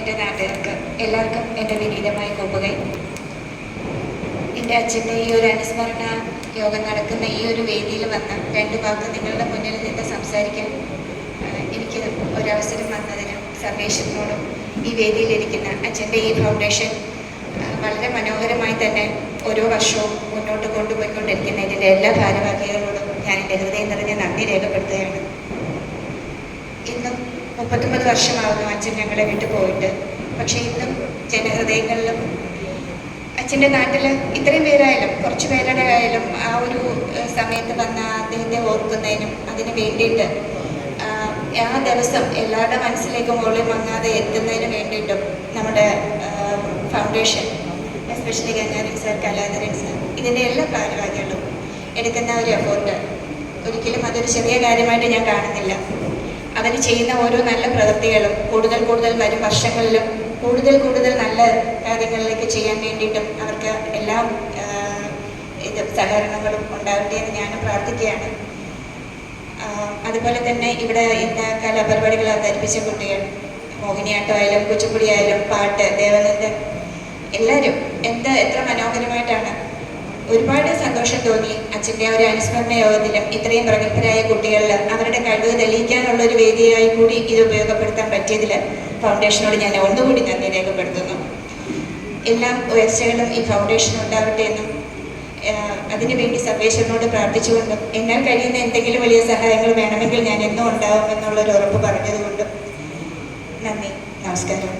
എൻ്റെ നാട്ടുകാർക്ക് എല്ലാവർക്കും എൻ്റെ വിനീതമായ കൂപ്പുകൈ. എൻ്റെ അച്ഛൻ്റെ ഈ ഒരു അനുസ്മരണ യോഗം നടക്കുന്ന ഈ ഒരു വേദിയിൽ വന്ന് രണ്ട് വാക്ക് നിങ്ങളുടെ മുന്നിൽ നിന്ന് സംസാരിക്കാൻ എനിക്ക് ഒരവസരം വന്നതിനും സർവേശ്വരനോടും ഈ വേദിയിലിരിക്കുന്ന അച്ഛൻ്റെ ഈ ഫൗണ്ടേഷൻ വളരെ മനോഹരമായി തന്നെ ഓരോ വർഷവും മുന്നോട്ട് കൊണ്ടുപോയിക്കൊണ്ടിരിക്കുന്ന ഇതിൻ്റെ എല്ലാ ഭാരവാഹികളോടും ഞാൻ എൻ്റെ ഹൃദയം നിറഞ്ഞ നന്ദി രേഖപ്പെടുത്തുകയാണ്. ഇന്നും 39 വർഷമാവുന്നു അച്ഛൻ ഞങ്ങളെ വിട്ടു പോയിട്ട്. പക്ഷേ ഇന്നും ജനഹൃദയങ്ങളിലും അച്ഛൻ്റെ നാട്ടിൽ ഇത്രയും പേരായാലും കുറച്ച് പേരുടെ ആയാലും ആ ഒരു സമയത്ത് വന്ന അദ്ദേഹത്തെ ഓർക്കുന്നതിനും അതിന് വേണ്ടിയിട്ട് ആ ദിവസം എല്ലാവരുടെ മനസ്സിലേക്ക് മുകളിൽ മങ്ങാതെ എത്തുന്നതിന് വേണ്ടിയിട്ടും നമ്മുടെ foundation, especially Gangadharan sir, Kaladharan sir, ഇതിൻ്റെ എല്ലാ ഭാരവാഹികളും എടുക്കുന്ന ഒരു എഫോർട്ട് ഒരിക്കലും അതൊരു ചെറിയ കാര്യമായിട്ട് ഞാൻ കാണുന്നില്ല. അവർ ചെയ്യുന്ന ഓരോ നല്ല പ്രവൃത്തികളും കൂടുതൽ വരും വർഷങ്ങളിലും കൂടുതൽ നല്ല കാര്യങ്ങളിലേക്ക് ചെയ്യാൻ വേണ്ടിയിട്ടും അവർക്ക് എല്ലാം സഹകരണങ്ങളും ഉണ്ടാവട്ടെ എന്ന് ഞാൻ പ്രാർത്ഥിക്കുകയാണ്. അതുപോലെ തന്നെ ഇവിടെ ഇന്ന കലാപരിപാടികൾ അവതരിപ്പിച്ച കുട്ടികൾ, മോഹിനിയാട്ടമായാലും കുച്ചിപ്പുടി ആയാലും പാട്ട്, ദേവനന്ദൻ, എല്ലാവരും എത്ര മനോഹരമായിട്ടാണ്. ഒരുപാട് സന്തോഷം തോന്നി അച്ഛൻ്റെ ഒരു അനുസ്മരണ യോഗത്തിലും ഇത്രയും പ്രഗത്ഭരായ കുട്ടികളിൽ അവരുടെ കഴിവ് തെളിയിക്കാനുള്ളൊരു വേദിയായി കൂടി ഇത് ഉപയോഗപ്പെടുത്താൻ പറ്റിയതിൽ ഫൗണ്ടേഷനോട് ഞാൻ ഒന്നുകൂടി നന്ദി രേഖപ്പെടുത്തുന്നു. എല്ലാ ഉയർച്ചകളും ഈ ഫൗണ്ടേഷൻ ഉണ്ടാവട്ടെ എന്നും അതിനുവേണ്ടി സർവേശ്വരനോട് പ്രാർത്ഥിച്ചുകൊണ്ടും എന്നാൽ കഴിയുന്ന എന്തെങ്കിലും വലിയ സഹായങ്ങൾ വേണമെങ്കിൽ ഞാൻ എന്നും ഉണ്ടാവുമെന്നുള്ളൊരു ഉറപ്പ് പറഞ്ഞതുകൊണ്ടും നന്ദി, നമസ്കാരം.